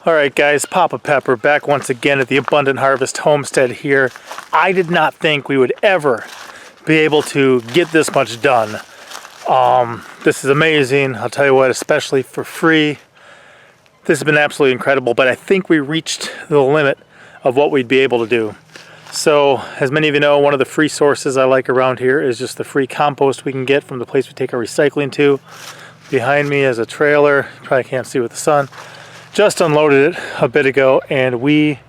Alright guys, Papa Pepper back once again at the Abundant Harvest Homestead here. I did not think we would ever be able to get this much done. This is amazing, I'll tell you what, especially for free. This has been absolutely incredible, but I think we reached the limit of what we'd be able to do. So, as many of you know, one of the free sources I like around here is just the free compost we can get from the place we take our recycling to. Behind me is a trailer, you probably can't see with the sun. Just unloaded it a bit ago, and I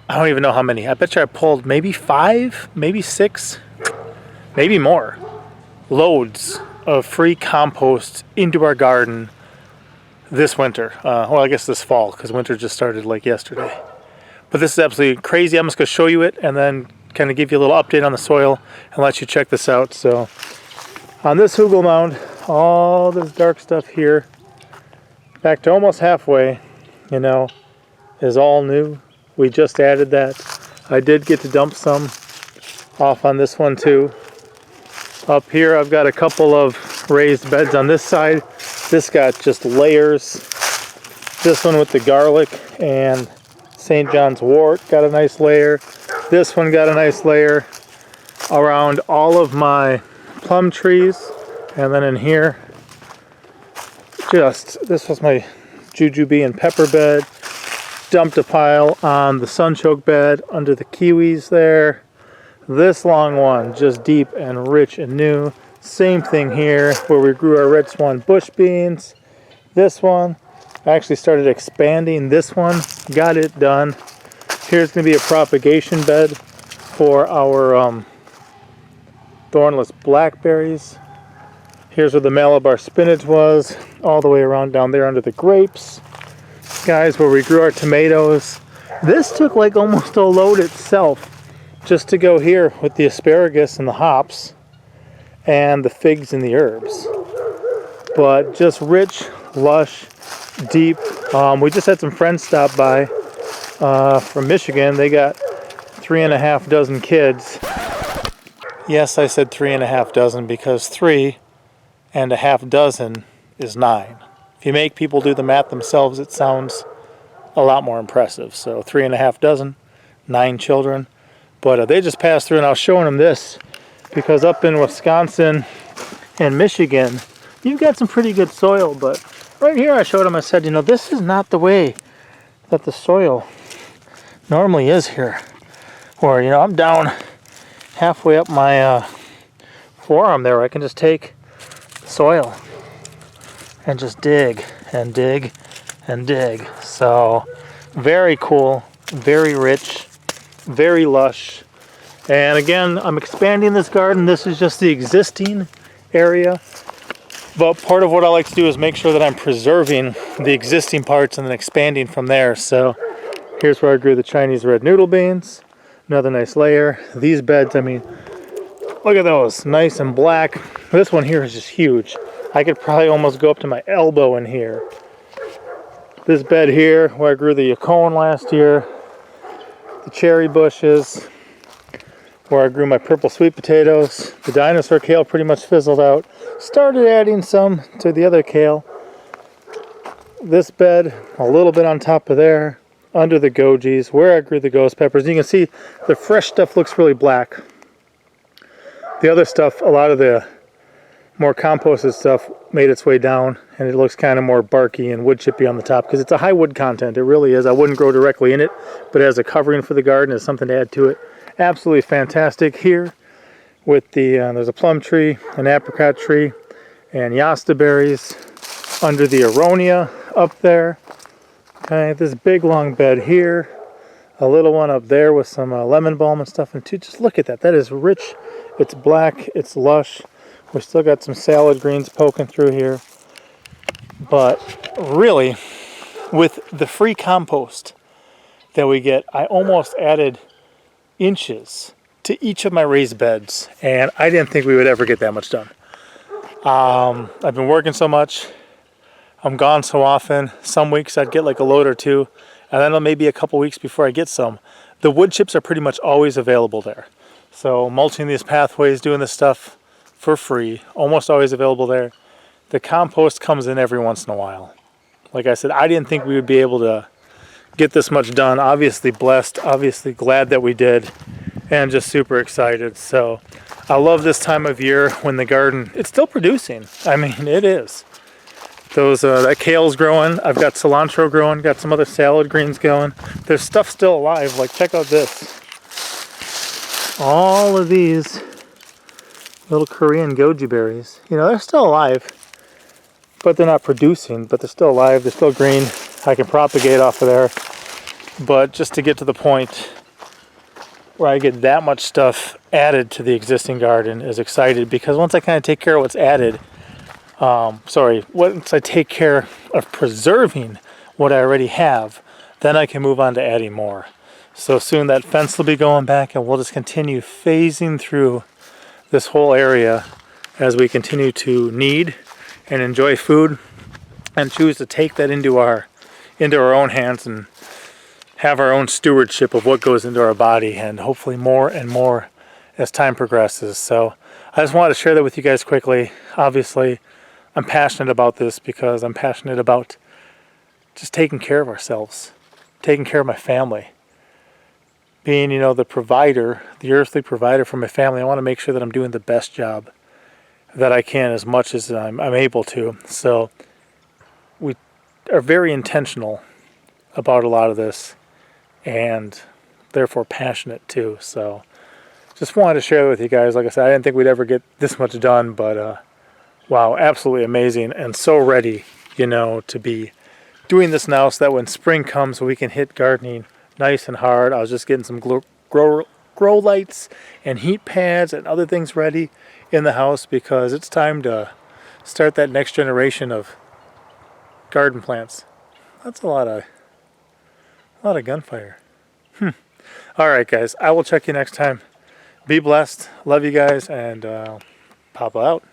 don't even know how many. I bet you I pulled maybe 5, maybe 6, maybe more loads of free compost into our garden this winter. Well, I guess this fall, because winter just started like yesterday. But this is absolutely crazy. I'm just going to show you it and then kind of give you a little update on the soil and let you check this out. So on this hugel mound, all this dark stuff here, back to almost halfway, you know, is all new. We just added that. I did get to dump some off on this one too. Up here I've got a couple of raised beds on this side. This got just layers. This one with the garlic and St. John's wort got a nice layer. This one got a nice layer around all of my plum trees. And then in here, this was my jujube and pepper bed. Dumped a pile on the sunchoke bed under the kiwis there. This long one, just deep and rich and new. Same thing here where we grew our red swan bush beans. This one, I actually started expanding this one, got it done. Here's going to be a propagation bed for our thornless blackberries. Here's where the Malabar spinach was, all the way around down there under the grapes. Guys, where we grew our tomatoes. This took like almost a load itself just to go here with the asparagus and the hops and the figs and the herbs. But just rich, lush, deep. We just had some friends stop by from Michigan. They got 3.5 dozen kids. Yes, I said 3.5 dozen because 3.5 dozen is 9. If you make people do the math themselves, it sounds a lot more impressive. So 3.5 dozen, 9 children. But they just passed through, and I was showing them this because up in Wisconsin and Michigan, you've got some pretty good soil. But right here I showed them, I said, you know, this is not the way that the soil normally is here. Or, you know, I'm down halfway up my forearm there. I can just take soil and just dig and dig and dig. So very cool, very rich, very lush. And again, I'm expanding this garden. This is just the existing area, but part of what I like to do is make sure that I'm preserving the existing parts and then expanding from there. So here's where I grew the Chinese red noodle beans, another nice layer. These beds, I mean, look at those, nice and black. This one here is just huge. I could probably almost go up to my elbow in here. This bed here, where I grew the yacon last year, the cherry bushes, where I grew my purple sweet potatoes. The dinosaur kale pretty much fizzled out. Started adding some to the other kale. This bed, a little bit on top of there, under the gojis, where I grew the ghost peppers. You can see the fresh stuff looks really black. The other stuff, a lot of the more composted stuff made its way down, and it looks kind of more barky and wood chippy on the top because it's a high wood content. It really is. I wouldn't grow directly in it, but as a covering for the garden, as something to add to it. Absolutely fantastic here with the, there's a plum tree, an apricot tree, and yasta berries under the aronia up there. Okay, this big long bed here, a little one up there with some lemon balm and stuff. And just look at that. That is rich. It's black. It's lush. We still got some salad greens poking through here. But really, with the free compost that we get, I almost added inches to each of my raised beds, and I didn't think we would ever get that much done. I've been working so much. I'm gone so often. Some weeks I'd get like a load or two, and then maybe a couple weeks before I get some. The wood chips are pretty much always available there. So mulching these pathways, doing this stuff for free, almost always available there. The compost comes in every once in a while. Like I said, I didn't think we would be able to get this much done. Obviously blessed, obviously glad that we did, and just super excited. So I love this time of year when the garden, it's still producing. I mean, it is. Those that kale's growing. I've got cilantro growing, got some other salad greens going. There's stuff still alive. Like, check out this. All of these little Korean goji berries. You know, they're still alive, but they're not producing, but they're still alive. They're still green. I can propagate off of there. But just to get to the point where I get that much stuff added to the existing garden is excited, because once I kind of take care of what's added, once I take care of preserving what I already have, then I can move on to adding more. So soon that fence will be going back, and we'll just continue phasing through this whole area as we continue to need and enjoy food and choose to take that into our own hands and have our own stewardship of what goes into our body, and hopefully more and more as time progresses. So I just wanted to share that with you guys quickly. Obviously, I'm passionate about this because I'm passionate about just taking care of ourselves, taking care of my family. Being, you know, the provider, the earthly provider for my family, I want to make sure that I'm doing the best job that I can as much as I'm able to. So we are very intentional about a lot of this, and therefore passionate too. So just wanted to share it with you guys. Like I said, I didn't think we'd ever get this much done, but wow, absolutely amazing, and so ready, you know, to be doing this now, so that when spring comes we can hit gardening nice and hard. I was just getting some grow lights and heat pads and other things ready in the house, because it's time to start that next generation of garden plants. That's a lot of gunfire. All right, guys, I will check you next time. Be blessed. Love you guys, and Papa out.